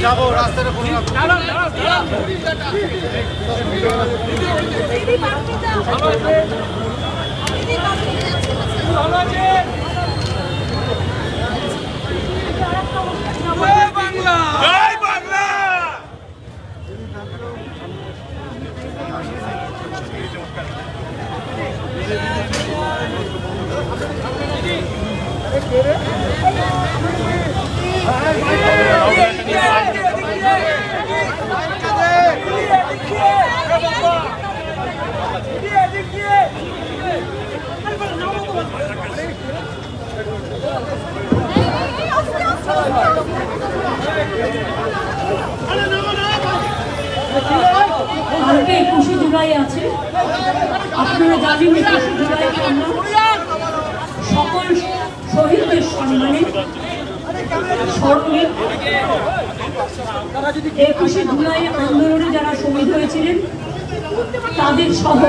যাবো রাস্তাটা কালকে 21শে জুলাই আছে। আপনারা জানেন 21শে জুলাইকে আমরা সকল শহীদদের সম্মানে স্মরণে 21শে জুলাই আন্দোলনে যারা শহীদ হয়েছিলেন তাদের সহ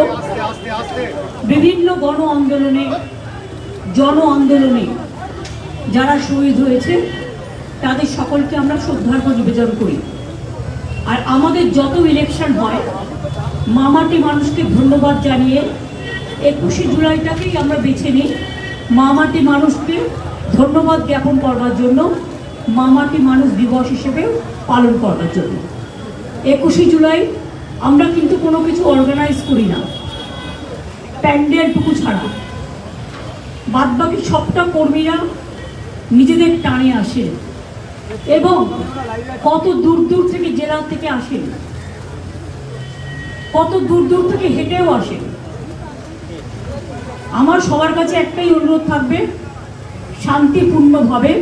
বিভিন্ন গণ আন্দোলনে জন আন্দোলনে যারা শহীদ হয়েছে তাদের সকলকে আমরা শ্রদ্ধার্ঘ্য নিবেদন করি। আর আমাদের যত ইলেকশন হয় মামাটি মানুষকে ধন্যবাদ জানিয়ে 21শে জুলাইটাকেই আমরা বেছে নিই মামাটি মানুষকে ধন্যবাদ জ্ঞাপন করবার জন্য, মামাটি মানুষ দিবস হিসেবে পালন করবার জন্য। 21শে জুলাই আমরা কিন্তু কোনো কিছু অর্গানাইজ করি না প্যান্ডেলটুকু ছাড়া, বাদবাকি সবটা কর্মীরা নিজেদের টানে আসেন এবং কত দূর দূর থেকে জেলা থেকে আসেন, কত দূর দূর থেকে হেঁটেও আসেন। আমার সবার কাছে একটাই অনুরোধ থাকবে, শান্তিপূর্ণভাবে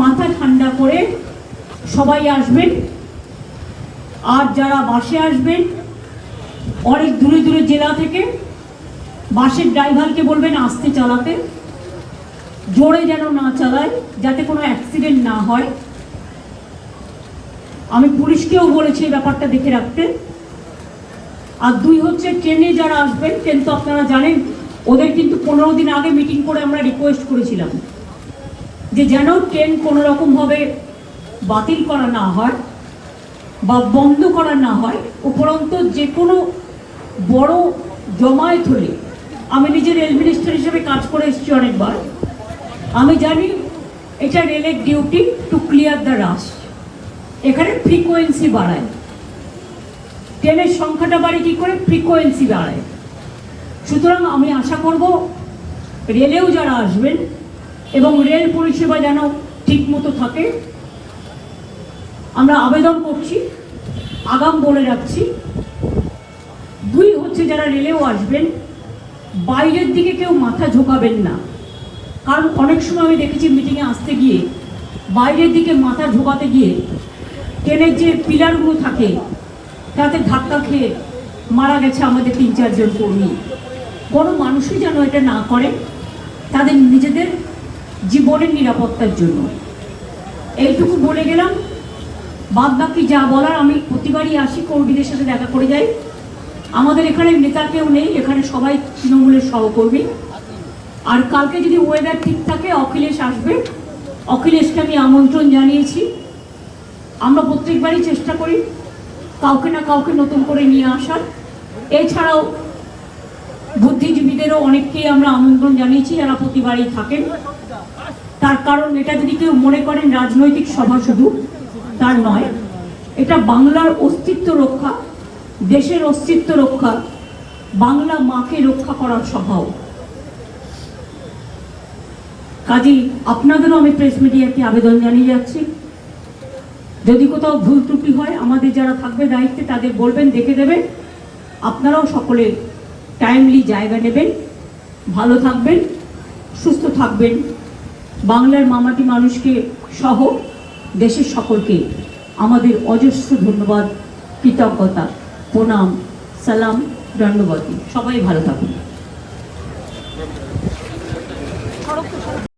মাথা ঠান্ডা করে সবাই আসবেন। আর যারা বাসে আসবেন অনেক দূরে দূরে জেলা থেকে, বাসের ড্রাইভারকে বলবেন আস্তে চালাতে, জোরে যেন না চালায় যাতে কোনো অ্যাক্সিডেন্ট না হয়। আমি পুলিশকেও বলেছি এই ব্যাপারটা দেখে রাখতে। আর 2 হচ্ছে ট্রেনে যারা আসবেন, ট্রেন তো আপনারা জানেন ওদের কিন্তু 15 দিন আগে মিটিং করে আমরা রিকোয়েস্ট করেছিলাম যে যেন ট্রেন কোনো রকমভাবে বাতিল করা না হয় বা বন্ধ করা না হয়। উপরন্তু যে কোনো বড় জমায়েত হলে, আমি নিজে রেল মিনিস্টার হিসেবে কাজ করে এসেছি অনেকবার, আমি জানি এটা রেলের ডিউটি টু ক্লিয়ার দ্য রাশ। এখানে ফ্রিকোয়েন্সি বাড়ায়, ট্রেনের সংখ্যাটা বাড়ে কী করে, ফ্রিকোয়েন্সি বাড়ায়। সুতরাং আমি আশা করব রেলেও যারা আসবেন এবং রেল পরিষেবা যেন ঠিকমতো থাকে। আমরা আবেদন করছি, আগাম বলে রাখছি। 2 হচ্ছে যারা রেলেও আসবেন বাইরের দিকে কেউ মাথা ঝোঁকাবেন না, কারণ অনেক সময় আমি দেখেছি মিটিংয়ে আসতে গিয়ে বাইরের দিকে মাথা ঝোঁকাতে গিয়ে ট্রেনের যে পিলারগুলো থাকে তাতে ধাক্কা খেয়ে মারা গেছে আমাদের 3-4 জন কর্মী। কোনো মানুষই যেন এটা না করে তাদের নিজেদের জীবনের নিরাপত্তার জন্য। এইটুকু বলে গেলাম। বাদ বাকি যা বলার, আমি প্রতিবারই আসি, কর্মীদের সাথে দেখা করে যাই। আমাদের এখানে নেতা কেউ নেই, এখানে সবাই তৃণমূলের সহকর্মী। আর কালকে যদি ওয়েদার ঠিক থাকে অখিলেশ আসবে, অখিলেশকে আমি আমন্ত্রণ জানিয়েছি। আমরা প্রত্যেকবারই চেষ্টা করি কাউকে না কাউকে নতুন করে নিয়ে আসার। এছাড়াও বুদ্ধিজীবীদেরও অনেককেই আমরা আমন্ত্রণ জানিয়েছি যারা প্রতিবারই থাকেন। তার কারণ এটা যদি কেউ মনে করেন রাজনৈতিক সভা, শুধু তার নয়, এটা বাংলার অস্তিত্ব রক্ষা, দেশের অস্তিত্ব রক্ষা, বাংলা মাকে রক্ষা করার সভাও। কাজেই আপনাদেরও আমি প্রেস মিডিয়াকে আবেদন জানিয়ে যাচ্ছি, যদি কোথাও ভুল ত্রুটি হয় আমাদের যারা থাকবে দায়িত্বে তাদের বলবেন, দেখে দেবেন। আপনারাও সকলে টাইমলি জায়গা নেবেন। ভালো থাকবেন, সুস্থ থাকবেন। বাংলার মামাটি মানুষকে সহ দেশের সকলকে আমাদের অজস্র ধন্যবাদ, কৃতজ্ঞতা, প্রণাম, সালাম, দণ্ডবতী। সবাই ভালো থাকুন।